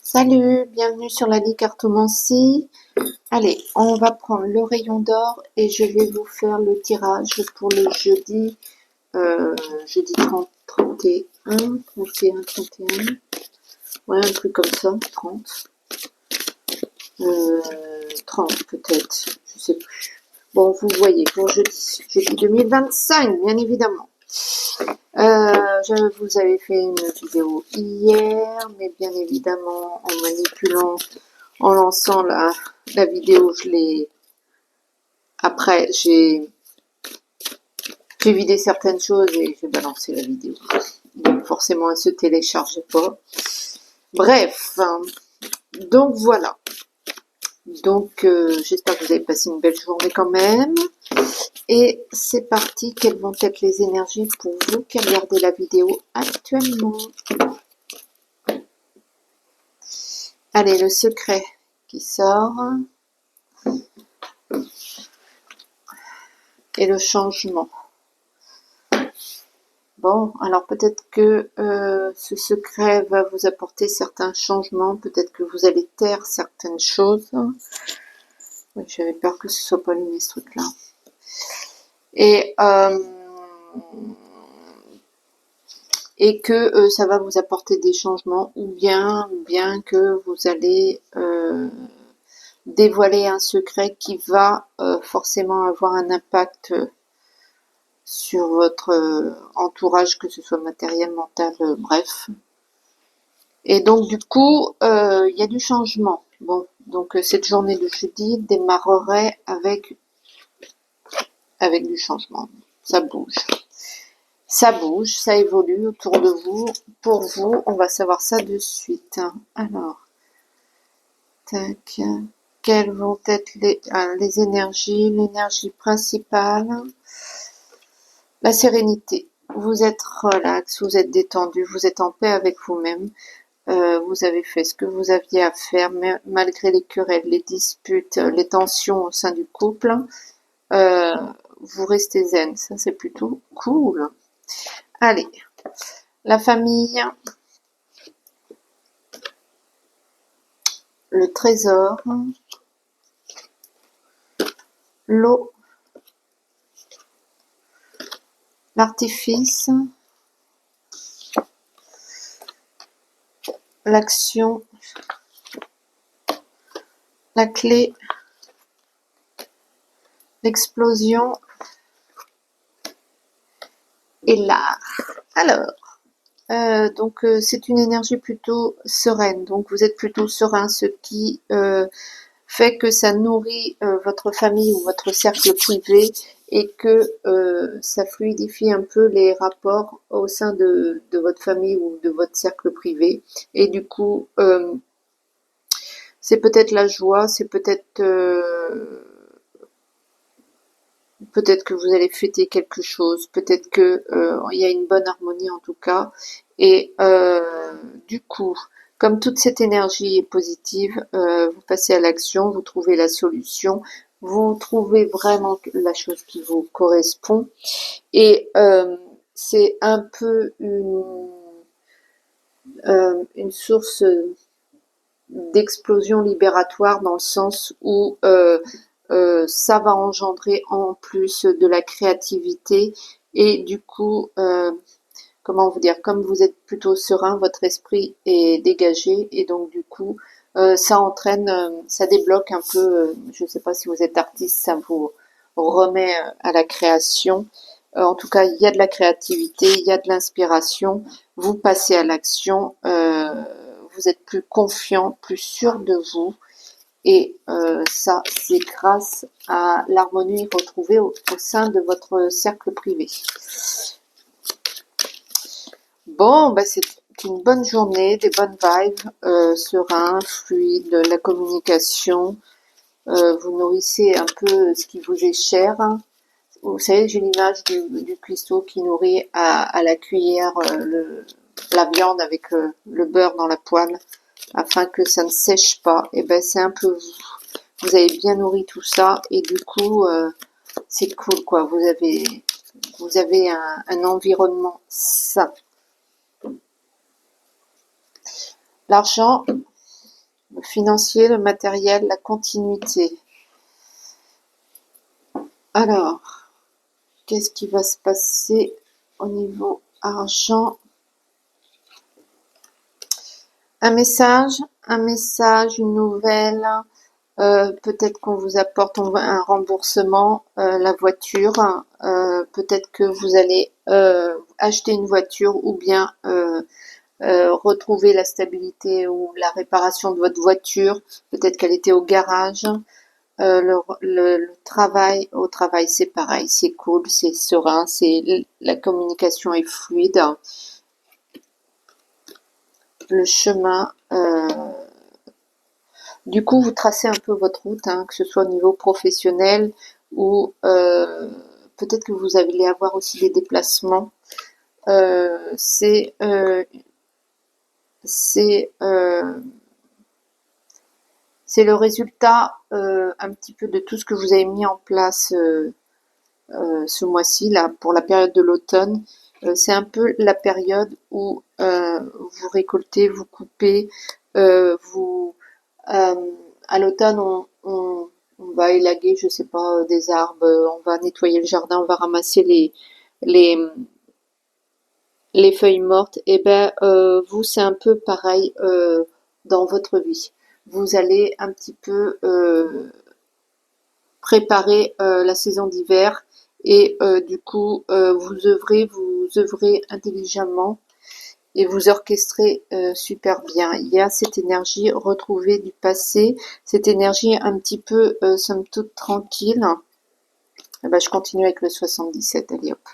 Salut, bienvenue sur la cartomancie. Allez, on va prendre le rayon d'or et je vais vous faire le tirage pour le jeudi, jeudi 30, 31, 31, 31. Ouais, un truc comme ça, 30. 30 peut-être, je sais plus. Bon, vous voyez, pour jeudi 2025, bien évidemment. Je vous avais fait une vidéo hier, mais bien évidemment, en manipulant, en lançant la vidéo, après, j'ai vidé certaines choses et j'ai balancé la vidéo. Donc, forcément, elle se téléchargeait pas. Bref, donc voilà. Donc, j'espère que vous avez passé une belle journée quand même. Et c'est parti, quelles vont être les énergies pour vous qui regardez la vidéo actuellement? Allez, le secret qui sort. Et le changement. Bon, alors peut-être que ce secret va vous apporter certains changements, peut-être que vous allez taire certaines choses. Oui, j'avais peur que ce soit pas allumé ce truc-là. Et que ça va vous apporter des changements, ou bien que vous allez dévoiler un secret qui va forcément avoir un impact sur votre entourage, que ce soit matériel, mental, bref. Et donc du coup, il y a du changement. Bon, donc cette journée de jeudi démarrerait avec du changement. Ça bouge. Ça bouge, ça évolue autour de vous. Pour vous, on va savoir ça de suite. Alors, tac. Quelles vont être les énergies? L'énergie principale, la sérénité. Vous êtes relax, vous êtes détendu, vous êtes en paix avec vous-même. Vous avez fait ce que vous aviez à faire, mais malgré les querelles, les disputes, les tensions au sein du couple, vous restez zen. Ça, c'est plutôt cool. Allez, la famille, le trésor, l'eau, l'artifice, l'action, la clé, l'explosion et l'art. Alors, donc c'est une énergie plutôt sereine, donc vous êtes plutôt serein, ce qui fait que ça nourrit votre famille ou votre cercle privé, et que ça fluidifie un peu les rapports au sein de votre famille ou de votre cercle privé. Et du coup, c'est peut-être la joie, c'est peut-être que vous allez fêter quelque chose, peut-être que il y a une bonne harmonie en tout cas. Et du coup, comme toute cette énergie est positive, vous passez à l'action, vous trouvez la solution, vous trouvez vraiment la chose qui vous correspond. Et c'est un peu une source d'explosion libératoire, dans le sens où ça va engendrer en plus de la créativité. Et du coup, comment vous dire, comme vous êtes plutôt serein, votre esprit est dégagé, et donc du coup, ça entraîne, ça débloque un peu, je ne sais pas si vous êtes artiste, ça vous remet à la création. En tout cas, il y a de la créativité, il y a de l'inspiration, vous passez à l'action, vous êtes plus confiant, plus sûr de vous. Et ça, c'est grâce à l'harmonie retrouvée au sein de votre cercle privé. Bon, bah c'est une bonne journée, des bonnes vibes, serein, fluide, la communication. Vous nourrissez un peu ce qui vous est cher. Vous savez, j'ai l'image du cuistot qui nourrit à la cuillère la viande avec le beurre dans la poêle, afin que ça ne sèche pas. Et ben c'est un peu vous. Vous avez bien nourri tout ça, et du coup c'est cool quoi. Vous avez un environnement sain. L'argent, financier, le matériel, la continuité. Alors, qu'est-ce qui va se passer au niveau argent? Un message, une nouvelle. Peut-être qu'on vous apporte un remboursement, la voiture. Peut-être que vous allez acheter une voiture ou bien retrouver la stabilité ou la réparation de votre voiture. Peut-être qu'elle était au garage. Le travail, au travail c'est pareil, c'est cool, c'est serein, la communication est fluide. Le chemin, du coup, vous tracez un peu votre route, hein, que ce soit au niveau professionnel ou peut-être que vous allez avoir aussi des déplacements. C'est le résultat un petit peu de tout ce que vous avez mis en place ce mois-ci, là, pour la période de l'automne. C'est un peu la période où vous récoltez, vous coupez, vous à l'automne on va élaguer, je sais pas, des arbres, on va nettoyer le jardin, on va ramasser les les feuilles mortes. Et ben vous c'est un peu pareil dans votre vie. Vous allez un petit peu préparer la saison d'hiver et du coup vous œuvrez intelligemment et vous orchestrez super bien. Il y a cette énergie retrouvée du passé, cette énergie un petit peu somme toute tranquille. Et ben, je continue avec le 77, allez hop.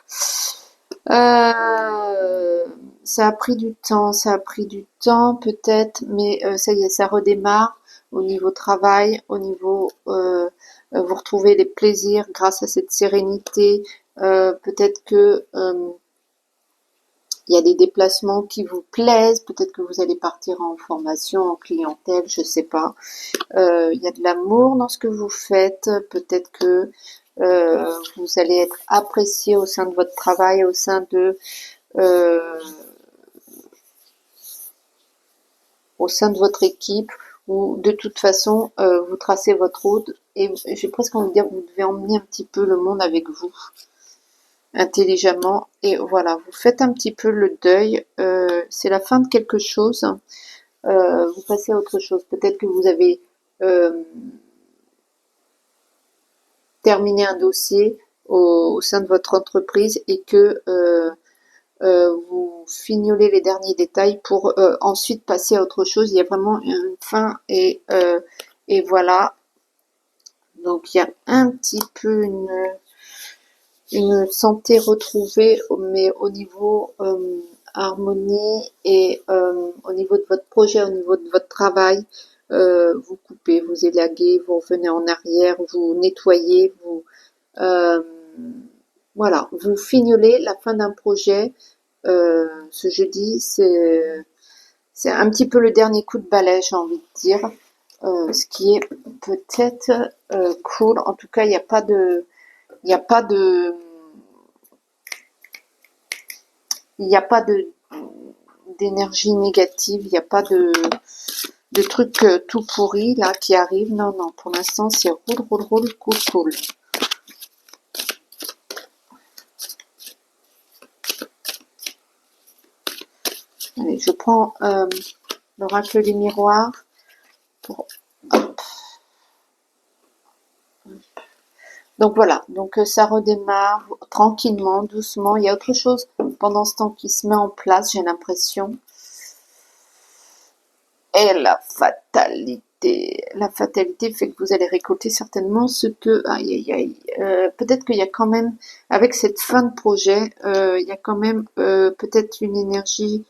Ça a pris du temps, peut-être, mais ça y est, ça redémarre au niveau travail, au niveau vous retrouvez les plaisirs grâce à cette sérénité. Peut-être que il y a des déplacements qui vous plaisent, peut-être que vous allez partir en formation, en clientèle, je sais pas. Il y a de l'amour dans ce que vous faites, peut-être que vous allez être apprécié au sein de votre travail, au sein euh, de votre équipe, ou de toute façon vous tracez votre route et j'ai presque envie de dire que vous devez emmener un petit peu le monde avec vous intelligemment et voilà, vous faites un petit peu le deuil, c'est la fin de quelque chose, vous passez à autre chose, peut-être que vous avez terminé un dossier au sein de votre entreprise et que vous fignolez les derniers détails pour ensuite passer à autre chose. Il y a vraiment une fin et voilà. Donc il y a un petit peu une santé retrouvée, mais au niveau harmonie et au niveau de votre projet, au niveau de votre travail. Vous coupez, vous élaguez, vous revenez en arrière, vous nettoyez, vous euh, voilà, vous fignolez la fin d'un projet. Ce jeudi, c'est un petit peu le dernier coup de balai, j'ai envie de dire. Ce qui est peut-être cool. En tout cas, il n'y a pas de, il n'y a pas de d'énergie négative. Il n'y a pas de trucs tout pourris là qui arrivent. Non, non. Pour l'instant, c'est roule, cool. Allez, je prends l'oracle des miroirs pour hop. Donc voilà, donc ça redémarre tranquillement, doucement. Il y a autre chose pendant ce temps qui se met en place, j'ai l'impression. Et la fatalité. La fatalité fait que vous allez récolter certainement ce que... Aïe, aïe, aïe. Peut-être qu'il y a quand même, avec cette fin de projet, il y a quand même peut-être une énergie...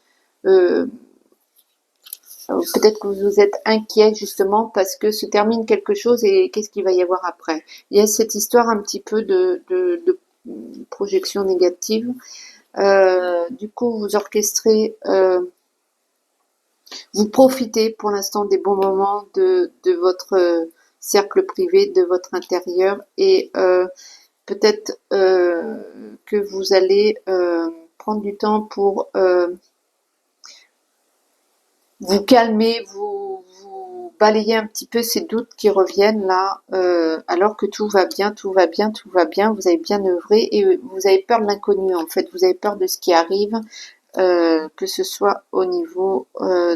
peut-être que vous êtes inquiet justement parce que se termine quelque chose et qu'est-ce qu'il va y avoir après. Il y a cette histoire un petit peu de projection négative. Du coup, vous orchestrez, vous profitez pour l'instant des bons moments de votre cercle privé, de votre intérieur et peut-être que vous allez prendre du temps pour vous calmer, vous balayer un petit peu ces doutes qui reviennent là, alors que tout va bien, tout va bien, tout va bien, vous avez bien œuvré et vous avez peur de l'inconnu en fait, vous avez peur de ce qui arrive, que ce soit au niveau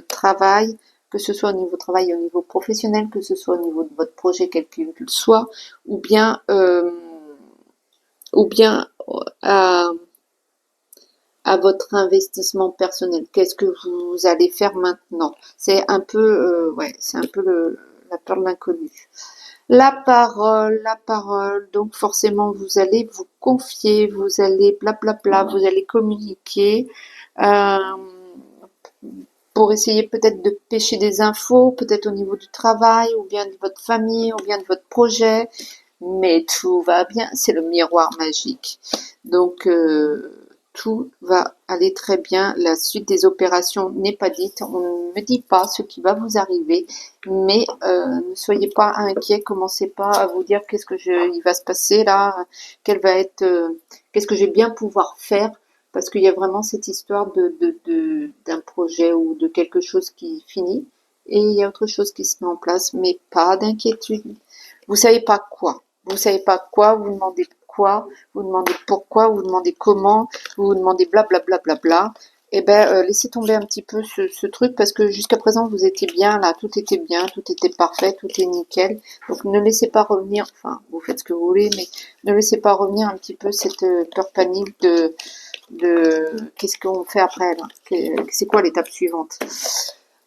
travail, que ce soit au niveau travail, au niveau professionnel, que ce soit au niveau de votre projet quel qu'il soit, ou bien ou bien à, à votre investissement personnel. Qu'est-ce que vous allez faire maintenant? C'est un peu, ouais, c'est un peu la peur de l'inconnu. La parole. Donc forcément, vous allez vous confier, vous allez blablabla, vous allez communiquer euh, pour essayer peut-être de pêcher des infos, peut-être au niveau du travail, ou bien de votre famille, ou bien de votre projet. Mais tout va bien, c'est le miroir magique. Donc tout va aller très bien. La suite des opérations n'est pas dite. On ne me dit pas ce qui va vous arriver, mais ne soyez pas inquiets. Commencez pas à vous dire il va se passer là, quelle va être, qu'est-ce que je vais bien pouvoir faire, parce qu'il y a vraiment cette histoire d'un projet ou de quelque chose qui finit, et il y a autre chose qui se met en place, mais pas d'inquiétude. Vous savez pas quoi. Vous savez pas quoi, vous demandez quoi, vous demandez pourquoi, vous demandez comment, vous vous demandez blablabla. Bla, bla, bla, bla. Eh ben, laissez tomber un petit peu ce truc parce que jusqu'à présent vous étiez bien là, tout était bien, tout était parfait, tout est nickel. Donc ne laissez pas revenir, enfin vous faites ce que vous voulez, mais ne laissez pas revenir un petit peu cette peur panique de qu'est-ce qu'on fait après là, c'est quoi l'étape suivante.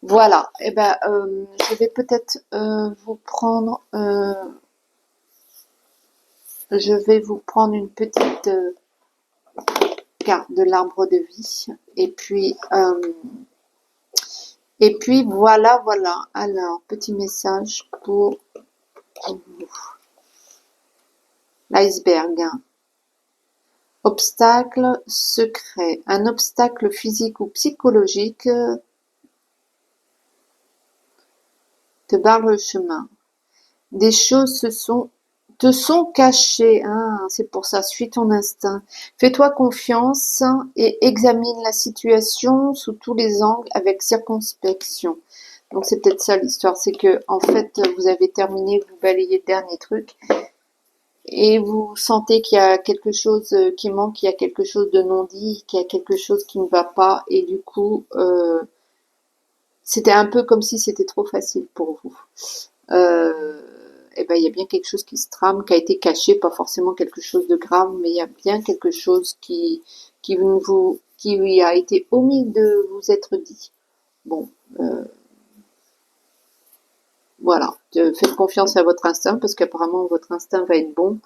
Voilà, eh ben je vais peut-être je vais vous prendre une petite carte de l'arbre de vie. Et puis voilà, voilà. Alors, petit message pour vous. L'iceberg. Obstacle secret. Un obstacle physique ou psychologique te barre le chemin. Des choses te sont cachées. Ah, c'est pour ça, suis ton instinct. Fais-toi confiance et examine la situation sous tous les angles avec circonspection. Donc c'est peut-être ça l'histoire, c'est que en fait vous avez terminé, vous balayez le dernier truc et vous sentez qu'il y a quelque chose qui manque, qu'il y a quelque chose de non dit, qu'il y a quelque chose qui ne va pas, et du coup c'était un peu comme si c'était trop facile pour vous. Et ben il y a bien quelque chose qui se trame, qui a été caché, pas forcément quelque chose de grave, mais il y a bien quelque chose qui lui a été omis de vous être dit. Bon, voilà, faites confiance à votre instinct parce qu'apparemment votre instinct va être bon,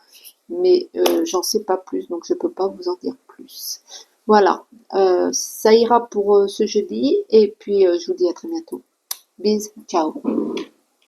mais j'en sais pas plus, donc je peux pas vous en dire plus. Voilà, ça ira pour ce jeudi, et puis je vous dis à très bientôt. Bisous, ciao.